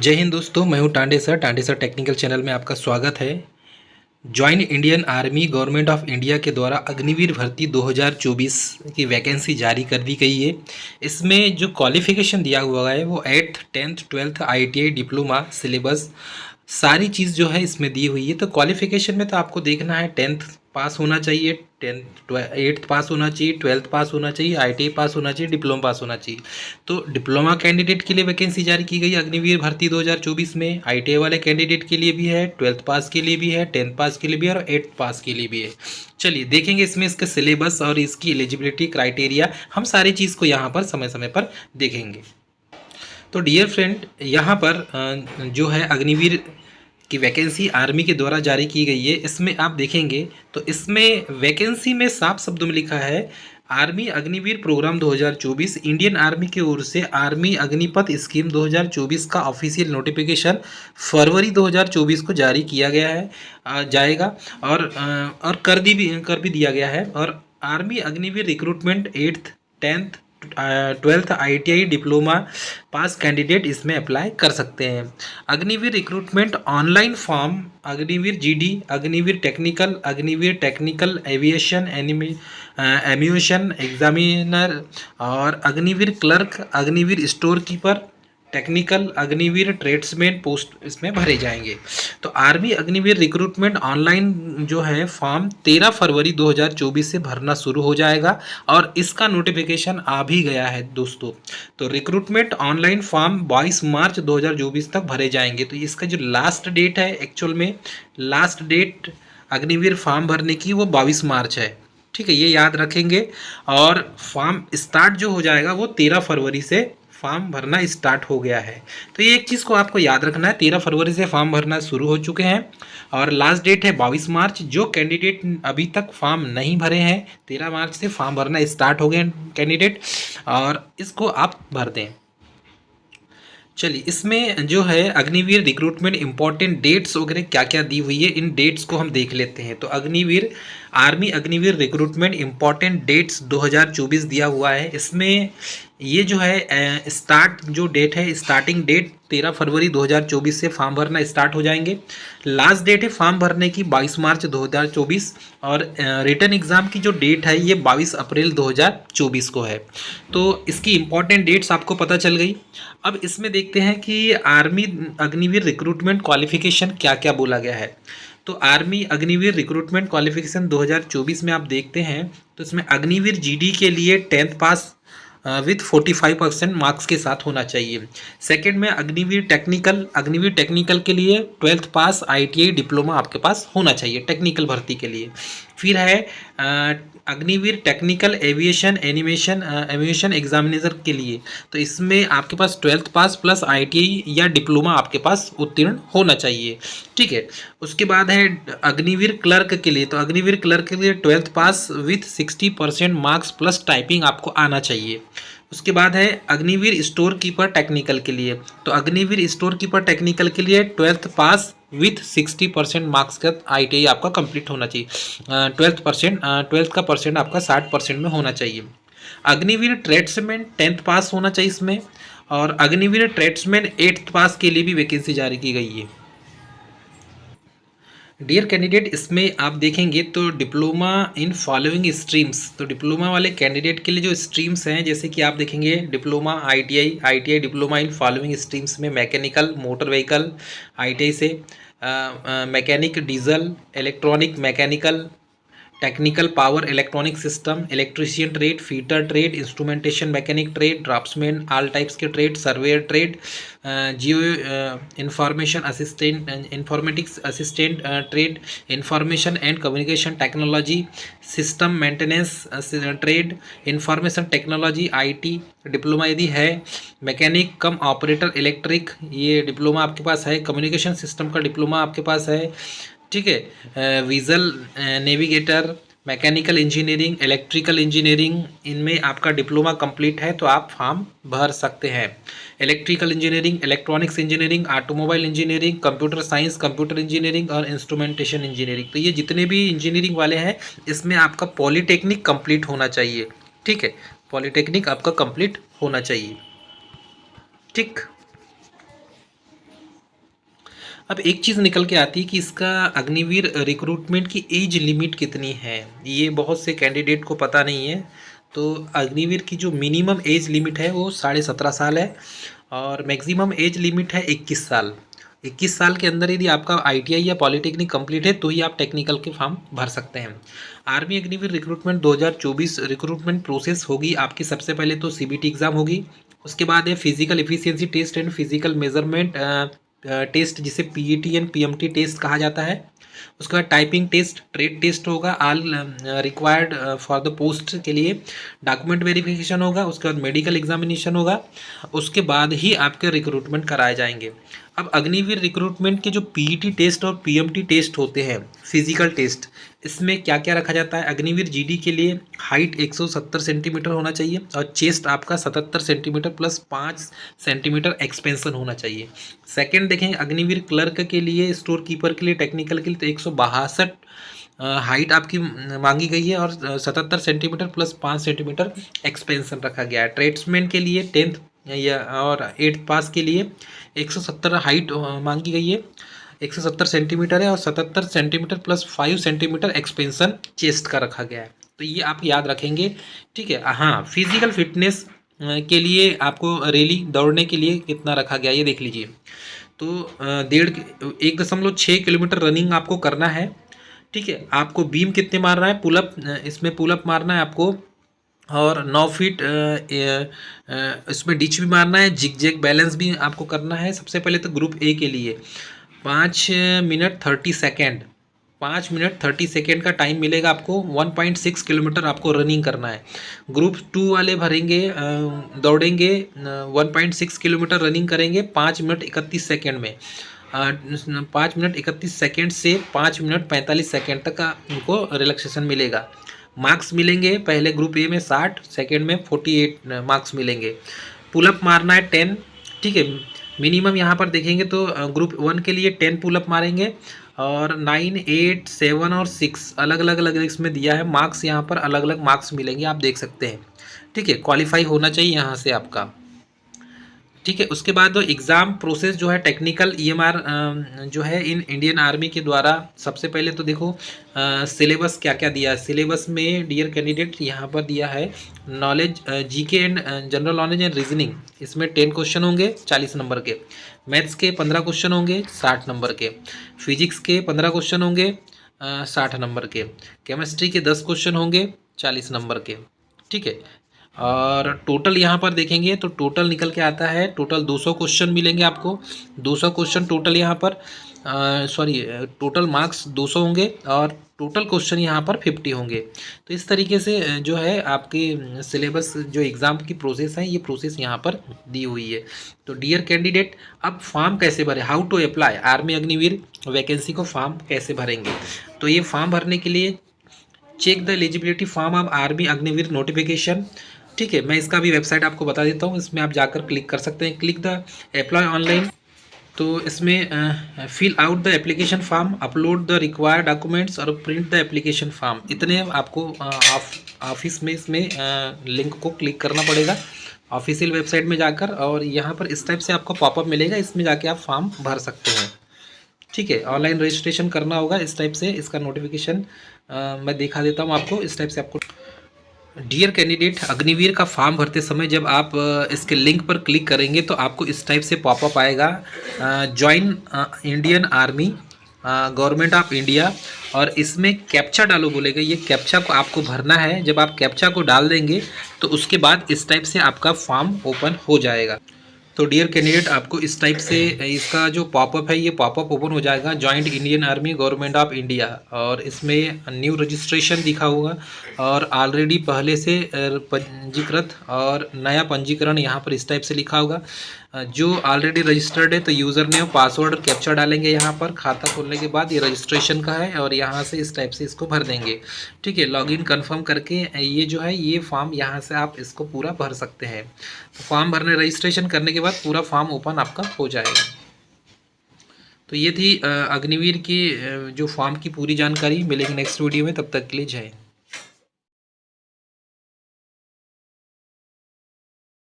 जय हिंद दोस्तों, मैं हूं टांडे सर टेक्निकल चैनल में आपका स्वागत है। Join Indian army government of India के द्वारा अग्निवीर भर्ती 2024 की वैकेंसी जारी कर दी गई है। इसमें जो क्वालिफिकेशन दिया हुआ है वो 8th 10th 12th ITI diploma syllabus सारी चीज़ जो है इसमें दी हुई है। तो क्वालिफिकेशन में तो आपको देखना है 10th पास होना चाहिए, 8th पास होना चाहिए, 12th पास होना चाहिए, ITI पास होना चाहिए, डिप्लोमा पास होना चाहिए। तो डिप्लोमा कैंडिडेट के लिए वैकेंसी जारी की गई अग्निवीर भर्ती 2024 में। ITI वाले कैंडिडेट के लिए भी है, 12th पास के लिए भी है, 10th पास के लिए भी है और 8th पास के लिए भी है। चलिए देखेंगे इसमें इसका सिलेबस और इसकी एलिजिबिलिटी क्राइटेरिया, हम सारी चीज़ को यहाँ पर समय समय पर देखेंगे। तो डियर फ्रेंड, यहाँ पर जो है अग्निवीर की वैकेंसी आर्मी के द्वारा जारी की गई है। इसमें आप देखेंगे तो इसमें वैकेंसी में साफ शब्दों में लिखा है army Agniveer program 2024 Indian army की ओर से आर्मी अग्निपथ स्कीम 2024 का ऑफिशियल नोटिफिकेशन फरवरी 2024 को जारी किया गया है जाएगा और कर भी दिया गया है। और army Agniveer recruitment 8th 10th 12th ITI diploma pass candidate इसमें अप्लाई कर सकते हैं। Agniveer recruitment online form Agniveer GD, Agniveer technical aviation ammunition examiner और Agniveer clerk, Agniveer store keeper, technical Agniveer tradesman post इसमें भरे जाएंगे। तो आर्मी अग्निवीर रिक्रूटमेंट ऑनलाइन जो है फॉर्म 13 फरवरी 2024 से भरना शुरू हो जाएगा और इसका नोटिफिकेशन आ भी गया है दोस्तों। तो रिक्रूटमेंट ऑनलाइन फॉर्म 22 मार्च 2024 तक भरे जाएंगे। तो इसका जो लास्ट डेट है, एक्चुअल में लास्ट डेट अग्निवीर फॉर्म भरने की वो 22 मार्च है। ठीक है, ये याद रखेंगे। और फॉर्म स्टार्ट जो हो जाएगा वो 13 फरवरी से फॉर्म भरना स्टार्ट हो गया है। तो ये एक चीज़ को आपको याद रखना है, 13 फरवरी से फॉर्म भरना शुरू हो चुके हैं और लास्ट डेट है 22 मार्च। जो कैंडिडेट अभी तक फॉर्म नहीं भरे हैं, 13 मार्च से फॉर्म भरना स्टार्ट हो गए कैंडिडेट, और इसको आप भर दें। चलिए इसमें जो है अग्निवीर रिक्रूटमेंट इंपॉर्टेंट डेट्स वगैरह क्या क्या दी हुई है, इन डेट्स को हम देख लेते हैं। तो army Agniveer recruitment important dates 2024 दिया हुआ है। इसमें ये जो है स्टार्ट जो डेट है, स्टार्टिंग डेट 13 फरवरी 2024 से फॉर्म भरना स्टार्ट हो जाएंगे। लास्ट डेट है फॉर्म भरने की 22 मार्च 2024 और रिटर्न एग्ज़ाम की जो डेट है ये 22 अप्रैल 2024 को है। तो इसकी इंपॉर्टेंट डेट्स आपको पता चल गई। अब इसमें देखते हैं कि आर्मी अग्निवीर रिक्रूटमेंट क्वालिफिकेशन क्या क्या बोला गया है। तो आर्मी अग्निवीर रिक्रूटमेंट क्वालिफिकेशन 2024 में आप देखते हैं तो इसमें अग्निवीर GD के लिए 10th पास विथ 45% मार्क्स के साथ होना चाहिए। सेकंड में अग्निवीर टेक्निकल के लिए 12th पास ITI डिप्लोमा आपके पास होना चाहिए टेक्निकल भर्ती के लिए। फिर है Agniveer technical aviation aviation examination के लिए, तो इसमें आपके पास 12th पास प्लस ITI या डिप्लोमा आपके पास उत्तीर्ण होना चाहिए। ठीक है, उसके बाद है अग्निवीर क्लर्क के लिए। तो अग्निवीर क्लर्क के लिए 12th pass with 60% marks plus typing आपको आना चाहिए। उसके बाद है अग्निवीर स्टोर कीपर टेक्निकल के लिए। तो अग्निवीर स्टोर कीपर टेक्निकल के लिए 12th पास विथ 60% मार्क्स का ITI आपका कंप्लीट होना चाहिए। 12th का परसेंट आपका 60% में होना चाहिए। अग्निवीर ट्रेड्समैन 10th पास होना चाहिए इसमें। और अग्निवीर ट्रेड्समैन 8th पास के लिए भी वैकेंसी जारी की गई है। डियर कैंडिडेट, इसमें आप देखेंगे तो डिप्लोमा इन फॉलोइंग स्ट्रीम्स, तो डिप्लोमा वाले कैंडिडेट के लिए जो स्ट्रीम्स हैं, जैसे कि आप देखेंगे diploma ITI diploma in following streams में मैकेनिकल मोटर व्हीकल ITI से, mechanic diesel, electronic mechanical, technical power electronic system, electrician trade, fitter trade, instrumentation mechanic trade, draughtsman all types के trade, surveyor trade, geo information assistant informatics assistant trade, information and communication technology, system maintenance trade, information technology IT diploma यदि है, mechanic कम operator electric ये diploma आपके पास है, communication system का diploma आपके पास है। ठीक है, visual navigator, mechanical engineering, electrical engineering, इनमें आपका डिप्लोमा कंप्लीट है तो आप फॉर्म भर सकते हैं। Electrical engineering, electronics engineering, automobile engineering, computer science, computer engineering और इंस्ट्रूमेंटेशन इंजीनियरिंग, तो ये जितने भी इंजीनियरिंग वाले हैं इसमें आपका पॉलीटेक्निक कंप्लीट होना चाहिए। ठीक है, पॉलीटेक्निक आपका कंप्लीट होना चाहिए। ठीक, अब एक चीज़ निकल के आती है कि इसका अग्निवीर रिक्रूटमेंट की एज लिमिट कितनी है, ये बहुत से कैंडिडेट को पता नहीं है। तो अग्निवीर की जो मिनिमम एज लिमिट है वो 17.5 साल है और मैक्सिमम एज लिमिट है 21 साल। 21 साल के अंदर यदि आपका ITI या पॉलिटेक्निक कंप्लीट है तो ही आप टेक्निकल के फॉर्म भर सकते हैं। Army Agniveer recruitment 2024 recruitment process होगी आपकी। सबसे पहले तो CBT एग्ज़ाम होगी, उसके बाद है physical efficiency test and physical measurement test, जिसे PET एंड PMT टेस्ट कहा जाता है। उसके बाद टाइपिंग टेस्ट, ट्रेड टेस्ट होगा, all required for the post के लिए डॉक्यूमेंट वेरिफिकेशन होगा, उसके बाद मेडिकल एग्जामिनेशन होगा, उसके बाद ही आपके रिक्रूटमेंट कराए जाएंगे। अब अग्निवीर रिक्रूटमेंट के जो PET टेस्ट और PMT टेस्ट होते हैं, फिजिकल टेस्ट, इसमें क्या क्या रखा जाता है। अग्निवीर GD के लिए हाइट 170 सेंटीमीटर होना चाहिए और चेस्ट आपका 77 सेंटीमीटर प्लस 5 सेंटीमीटर एक्सपेंशन होना चाहिए। सेकंड देखें, अग्निवीर क्लर्क के लिए, स्टोर कीपर के लिए, टेक्निकल के लिए तो 162 हाइट आपकी मांगी गई है और 77 सेंटीमीटर प्लस 5 सेंटीमीटर एक्सपेंशन रखा गया है। ट्रेड्समैन के लिए 10th या और 8th पास के लिए 170 हाइट मांगी गई है, 170 सेंटीमीटर है और 77 centimetre plus 5 centimetre expansion chest का रखा गया है। तो ये आप याद रखेंगे, ठीक है। हाँ, फिजिकल फिटनेस के लिए आपको रैली दौड़ने के लिए कितना रखा गया ये देख लीजिए। तो 1.6 किलोमीटर रनिंग आपको करना है, ठीक है। आपको बीम कितने मारना है, पुलअप, इसमें पुलअप मारना है आपको, और 9 फीट इसमें डिच भी मारना है, जिग जैग बैलेंस भी आपको करना है। सबसे पहले तो ग्रुप A के लिए 5 मिनट 30 सेकेंड 5 मिनट 30 सेकेंड का टाइम मिलेगा आपको। 1.6 किलोमीटर आपको रनिंग करना है। ग्रुप 2 वाले भरेंगे, दौड़ेंगे 1.6 किलोमीटर रनिंग करेंगे 5 मिनट 31 सेकेंड में। 5 मिनट 31 सेकेंड से 5 मिनट 45 सेकेंड तक का उनको रिलैक्सेशन मिलेगा। मार्क्स मिलेंगे, पहले ग्रुप A में 60, सेकेंड में 48 मार्क्स मिलेंगे। पुलअप मारना है 10, ठीक है। मिनिमम यहाँ पर देखेंगे तो ग्रुप 1 के लिए 10 पुलअप मारेंगे और 9, 8, 7 और 6 अलग अलग इसमें दिया है। मार्क्स यहाँ पर अलग अलग मार्क्स मिलेंगे, आप देख सकते हैं, ठीक है। क्वालिफाई होना चाहिए यहाँ से आपका, ठीक है। उसके बाद एग्ज़ाम प्रोसेस जो है टेक्निकल EMR जो है इन इंडियन आर्मी के द्वारा, सबसे पहले तो देखो सिलेबस क्या क्या दिया है। सिलेबस में डियर कैंडिडेट यहाँ पर दिया है knowledge, GK and general knowledge and reasoning, इसमें 10 क्वेश्चन होंगे 40 नंबर के। मैथ्स के 15 क्वेश्चन होंगे 60 नंबर के। फिजिक्स के 15 क्वेश्चन होंगे 60 नंबर के। केमिस्ट्री के 10 क्वेश्चन होंगे 40 नंबर के, ठीक है। और टोटल यहाँ पर देखेंगे तो टोटल निकल के आता है, टोटल 200 क्वेश्चन मिलेंगे आपको। 200 क्वेश्चन टोटल यहाँ पर, टोटल मार्क्स 200 होंगे और टोटल क्वेश्चन यहाँ पर 50 होंगे। तो इस तरीके से जो है आपके सिलेबस, जो एग्ज़ाम की प्रोसेस है, ये प्रोसेस यहाँ पर दी हुई है। तो डियर कैंडिडेट, अब फॉर्म कैसे भरें, how to apply army Agniveer vacancy को, फॉर्म कैसे भरेंगे। तो ये फॉर्म भरने के लिए check the eligibility form of army Agniveer notification, ठीक है। मैं इसका भी वेबसाइट आपको बता देता हूँ, इसमें आप जाकर क्लिक कर सकते हैं, क्लिक द अप्लाई ऑनलाइन। तो इसमें fill out the application form, upload the required documents और प्रिंट द एप्लीकेशन फॉर्म, इतने आपको ऑफिस में इसमें लिंक को क्लिक करना पड़ेगा ऑफिशियल वेबसाइट में जाकर, और यहाँ पर इस टाइप से आपको पॉपअप मिलेगा, इसमें जाके आप फॉर्म भर सकते हैं, ठीक है। ऑनलाइन रजिस्ट्रेशन करना होगा इस टाइप से। इसका नोटिफिकेशन मैं दिखा देता हूँ आपको, इस टाइप से आपको। डियर कैंडिडेट, अग्निवीर का फॉर्म भरते समय जब आप इसके लिंक पर क्लिक करेंगे तो आपको इस टाइप से पॉपअप आएगा, join Indian army government of India, और इसमें कैप्चा डालो बोलेगा। ये कैप्चा को आपको भरना है। जब आप कैप्चा को डाल देंगे तो उसके बाद इस टाइप से आपका फॉर्म ओपन हो जाएगा। तो डियर कैंडिडेट, आपको इस टाइप से इसका जो पॉपअप है, ये पॉपअप ओपन हो जाएगा, joint Indian army government of India, और इसमें न्यू रजिस्ट्रेशन दिखा होगा और ऑलरेडी पहले से पंजीकृत और नया पंजीकरण यहाँ पर इस टाइप से लिखा होगा। जो ऑलरेडी रजिस्टर्ड है तो यूज़र नेम, पासवर्ड, कैप्चा डालेंगे यहाँ पर। खाता खोलने के बाद ये रजिस्ट्रेशन का है और यहाँ से इस टाइप से इसको भर देंगे, ठीक है। लॉगिन कंफर्म करके ये जो है ये फॉर्म यहाँ से आप इसको पूरा भर सकते हैं। तो फॉर्म भरने, रजिस्ट्रेशन करने के बाद पूरा फॉर्म ओपन आपका हो जाएगा। तो ये थी अग्निवीर की जो फॉर्म की पूरी जानकारी। मिलेगी नेक्स्ट वीडियो में, तब तक के लिए जय हिंद।